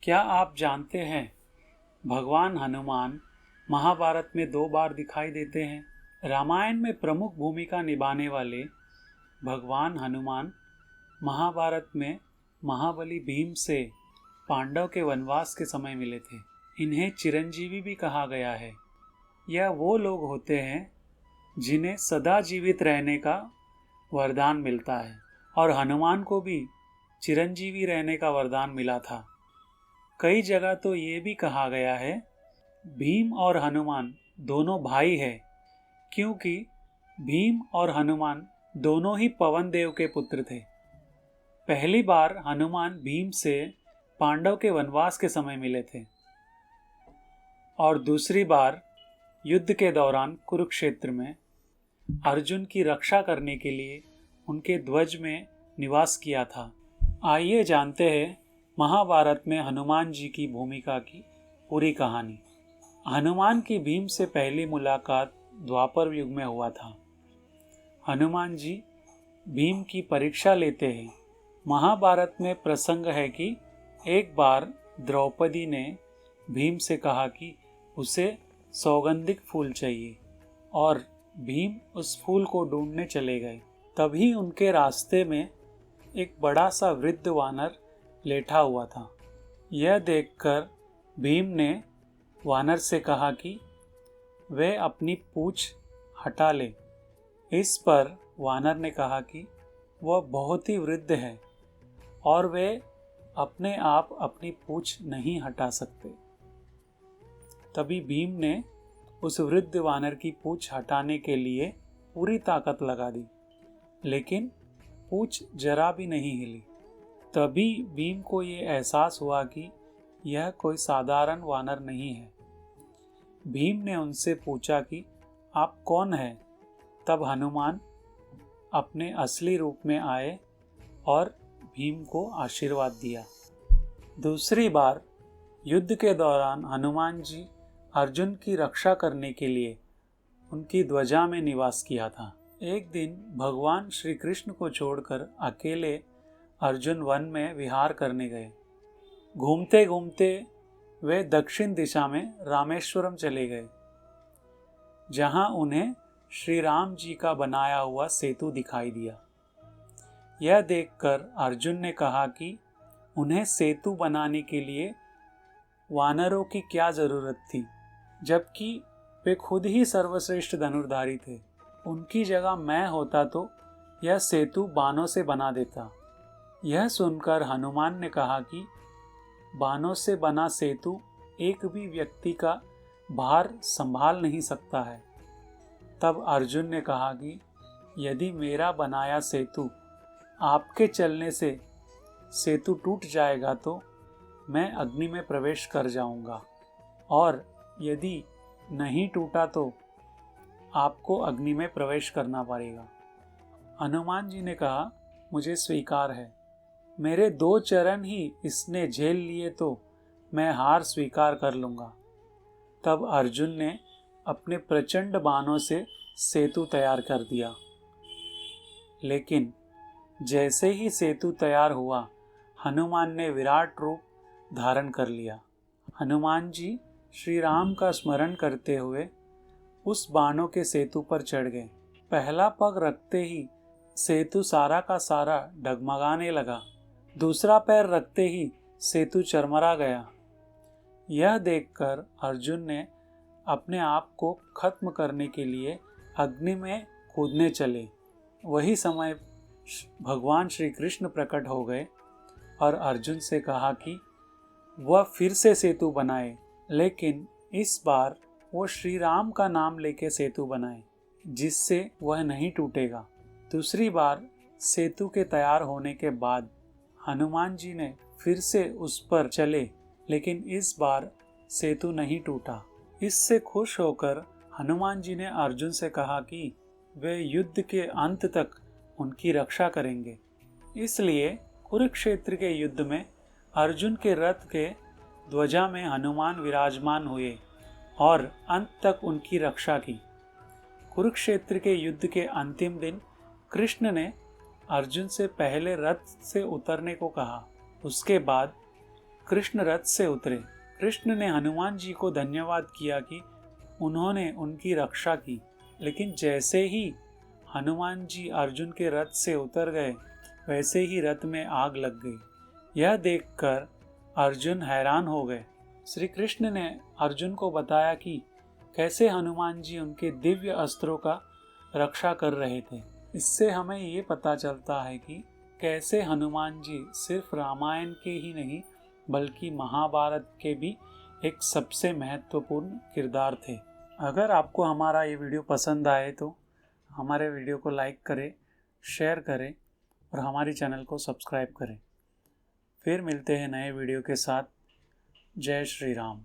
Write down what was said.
क्या आप जानते हैं भगवान हनुमान महाभारत में 2 बार दिखाई देते हैं। रामायण में प्रमुख भूमिका निभाने वाले भगवान हनुमान महाभारत में महाबली भीम से पांडव के वनवास के समय मिले थे। इन्हें चिरंजीवी भी कहा गया है। यह वो लोग होते हैं जिन्हें सदा जीवित रहने का वरदान मिलता है और हनुमान को भी चिरंजीवी रहने का वरदान मिला था। कई जगह तो ये भी कहा गया है भीम और हनुमान दोनों भाई हैं, क्योंकि भीम और हनुमान दोनों ही पवन देव के पुत्र थे। पहली बार हनुमान भीम से पांडव के वनवास के समय मिले थे और दूसरी बार युद्ध के दौरान कुरुक्षेत्र में अर्जुन की रक्षा करने के लिए उनके ध्वज में निवास किया था। आइए जानते हैं महाभारत में हनुमान जी की भूमिका की पूरी कहानी। हनुमान की भीम से पहली मुलाकात द्वापर युग में हुआ था। हनुमान जी भीम की परीक्षा लेते हैं। महाभारत में प्रसंग है कि एक बार द्रौपदी ने भीम से कहा कि उसे सौगंधिक फूल चाहिए और भीम उस फूल को ढूंढने चले गए। तभी उनके रास्ते में एक बड़ा सा वृद्ध वानर लेटा हुआ था। यह देखकर भीम ने वानर से कहा कि वे अपनी पूंछ हटा ले। इस पर वानर ने कहा कि वह बहुत ही वृद्ध है और वे अपने आप अपनी पूंछ नहीं हटा सकते। तभी भीम ने उस वृद्ध वानर की पूंछ हटाने के लिए पूरी ताकत लगा दी, लेकिन पूंछ जरा भी नहीं हिली। तभी भीम को ये एहसास हुआ कि यह कोई साधारण वानर नहीं है। भीम ने उनसे पूछा कि आप कौन हैं? तब हनुमान अपने असली रूप में आए और भीम को आशीर्वाद दिया। दूसरी बार युद्ध के दौरान हनुमान जी अर्जुन की रक्षा करने के लिए उनकी ध्वजा में निवास किया था। एक दिन भगवान श्री कृष्ण को छोड़कर अकेले अर्जुन वन में विहार करने गए। घूमते घूमते वे दक्षिण दिशा में रामेश्वरम चले गए, जहां उन्हें श्री राम जी का बनाया हुआ सेतु दिखाई दिया। यह देखकर अर्जुन ने कहा कि उन्हें सेतु बनाने के लिए वानरों की क्या जरूरत थी, जबकि वे खुद ही सर्वश्रेष्ठ धनुर्धारी थे। उनकी जगह मैं होता तो यह सेतु बाणों से बना देता। यह सुनकर हनुमान ने कहा कि बाणों से बना सेतु एक भी व्यक्ति का भार संभाल नहीं सकता है। तब अर्जुन ने कहा कि यदि मेरा बनाया सेतु आपके चलने से सेतु टूट जाएगा तो मैं अग्नि में प्रवेश कर जाऊंगा, और यदि नहीं टूटा तो आपको अग्नि में प्रवेश करना पड़ेगा। हनुमान जी ने कहा, मुझे स्वीकार है। मेरे 2 चरण ही इसने झेल लिए तो मैं हार स्वीकार कर लूंगा। तब अर्जुन ने अपने प्रचंड बाणों से सेतु तैयार कर दिया। लेकिन जैसे ही सेतु तैयार हुआ, हनुमान ने विराट रूप धारण कर लिया। हनुमान जी श्री राम का स्मरण करते हुए उस बाणों के सेतु पर चढ़ गए। पहला पग रखते ही सेतु सारा का सारा डगमगाने लगा। दूसरा पैर रखते ही सेतु चरमरा गया। यह देखकर अर्जुन ने अपने आप को खत्म करने के लिए अग्नि में कूदने चले। वही समय भगवान श्री कृष्ण प्रकट हो गए और अर्जुन से कहा कि वह फिर से सेतु बनाए, लेकिन इस बार वो श्री राम का नाम लेके सेतु बनाए, जिससे वह नहीं टूटेगा। दूसरी बार सेतु के तैयार होने के बाद हनुमान जी ने फिर से उस पर चले, लेकिन इस बार सेतु नहीं टूटा। इससे खुश होकर हनुमान जी ने अर्जुन से कहा कि वे युद्ध के अंत तक उनकी रक्षा करेंगे। इसलिए कुरुक्षेत्र के युद्ध में अर्जुन के रथ के ध्वजा में हनुमान विराजमान हुए और अंत तक उनकी रक्षा की। कुरुक्षेत्र के युद्ध के अंतिम दिन कृष्ण ने अर्जुन से पहले रथ से उतरने को कहा। उसके बाद कृष्ण रथ से उतरे। कृष्ण ने हनुमान जी को धन्यवाद किया कि उन्होंने उनकी रक्षा की, लेकिन जैसे ही हनुमान जी अर्जुन के रथ से उतर गए वैसे ही रथ में आग लग गई। यह देखकर अर्जुन हैरान हो गए। श्री कृष्ण ने अर्जुन को बताया कि कैसे हनुमान जी उनके दिव्य अस्त्रों का रक्षा कर रहे थे। इससे हमें ये पता चलता है कि कैसे हनुमान जी सिर्फ रामायण के ही नहीं बल्कि महाभारत के भी एक सबसे महत्वपूर्ण किरदार थे। अगर आपको हमारा ये वीडियो पसंद आए तो हमारे वीडियो को लाइक करें, शेयर करें और हमारी चैनल को सब्सक्राइब करें। फिर मिलते हैं नए वीडियो के साथ। जय श्री राम।